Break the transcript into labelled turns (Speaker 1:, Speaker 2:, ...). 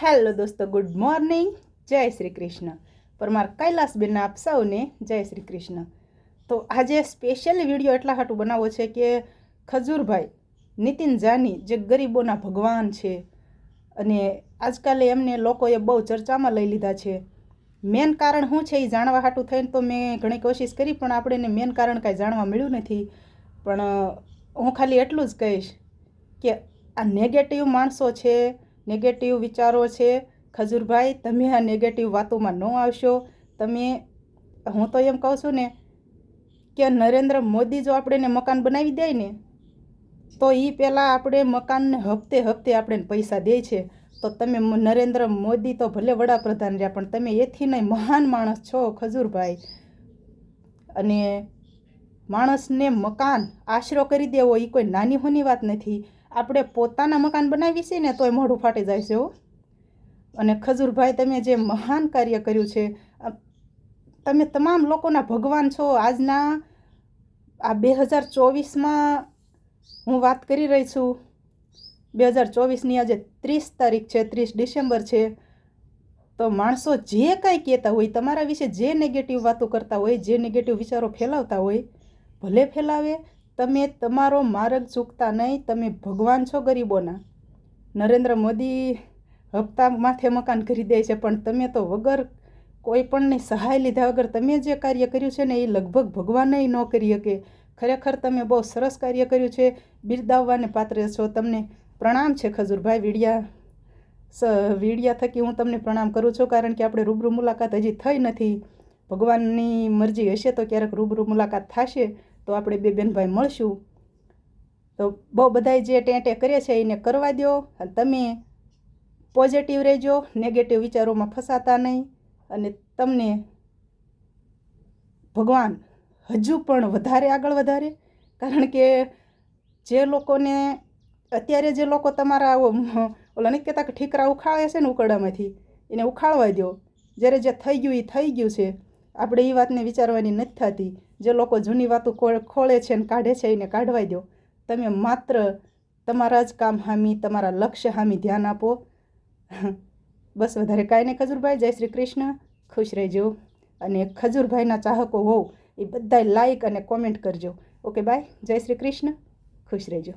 Speaker 1: Hello દોસ્તો, good morning, જય શ્રી કૃષ્ણ. પરમાર કૈલાસબેન આપ સૌને જય શ્રી કૃષ્ણ. તો આજે સ્પેશિયલી વિડીયો એટલા હાટું બનાવવો છે કે ખજૂરભાઈ નીતિન જાની જે ગરીબોના ભગવાન છે અને આજકાલે એમને લોકોએ બહુ ચર્ચામાં લઈ લીધા છે. મેન કારણ શું છે એ જાણવા હાટું થઈને તો મેં ઘણી કોશિશ કરી, પણ આપણે મેન કારણ કાંઈ જાણવા મળ્યું નથી. પણ હું ખાલી એટલું જ કહીશ કે આ નેગેટિવ માણસો છે, નેગેટિવ વિચારો છે. ખજૂરભાઈ, તમે આ નેગેટિવ વાતોમાં ન આવશો. હું તો એમ કહું છું ને કે નરેન્દ્ર મોદી જો આપણને મકાન બનાવી દે ને તો એ પહેલાં આપણે મકાનને હપ્તે હપ્તે આપણે પૈસા દે છે. તો તમે નરેન્દ્ર મોદી તો ભલે વડાપ્રધાન રહ્યા, પણ તમે એથી નહીં મહાન માણસ છો ખજૂરભાઈ. અને માણસને મકાન આશરો કરી દેવો એ કોઈ નાની હોની વાત નથી. આપણે પોતાના મકાન બનાવી છીએ ને તોય મોઢું ફાટી જાય છે. અને ખજૂરભાઈ, તમે જે મહાન કાર્ય કર્યું છે, તમે તમામ લોકોના ભગવાન છો. આજના આ 2024માં હું વાત કરી રહી છું. 2024ની આજે 30 તારીખ છે, 30 ડિસેમ્બર છે. તો માણસો જે કાંઈ કહેતા હોય, તમારા વિશે જે નેગેટિવ વાતો કરતા હોય, જે નેગેટિવ વિચારો ફેલાવતા હોય, ભલે ફેલાવે. તમે તમારો માર્ગ ચૂકતા નહીં. તમે ભગવાન છો ગરીબોના. નરેન્દ્ર મોદી હપ્તા માથે મકાન કરી દે છે, પણ તમે તો વગર કોઈ પણની સહાય લીધા વગર તમે જે કાર્ય કર્યું છે ને એ લગભગ ભગવાનય ન કરી શકે. ખરેખર તમે બહુ સરસ કાર્ય કર્યું છે. બિરદાવવાને પાત્ર છો. તમને પ્રણામ છે ખજૂરભાઈ. વિડિયા થકી હું તમને પ્રણામ કરું છું, કારણ કે આપણે રૂબરૂ મુલાકાત હજી થઈ નથી. ભગવાનની મરજી હશે તો ક્યારેક રૂબરૂ મુલાકાત થશે તો આપણે બે બેનભાઈ મળશું. તો બહુ બધાય જે ટેંટે કરે છે એને કરવા દો. તમે પોઝિટિવ રહેજો, નેગેટિવ વિચારોમાં ફસાતા નહીં. અને તમને ભગવાન હજુ પણ વધારે આગળ વધારે. કારણ કે જે લોકોને અત્યારે જે લોકો તમારા ઓલા નથી કહેતા કે ઠીકરા ઉખાડે છે ને ઉકરડામાંથી, એને ઉખાડવા દો. જ્યારે જે થઈ ગયું એ થઈ ગયું છે. આપણે એ વાતને વિચારવાની નથી થતી. જે લોકો જૂની વાતો ખોળે છે ને કાઢે છે એને કાઢવા દો. તમે માત્ર તમારા જ કામ હામી, તમારા લક્ષ્ય હામી ધ્યાન આપો. બસ, વધારે કાંઈ નહીં ખજૂરભાઈ. જય શ્રી કૃષ્ણ. ખુશ રહેજો. અને ખજૂરભાઈના ચાહકો હોવ એ બધાય લાઈક અને કોમેન્ટ કરજો. Okay, bye. જય શ્રી કૃષ્ણ. ખુશ રહેજો.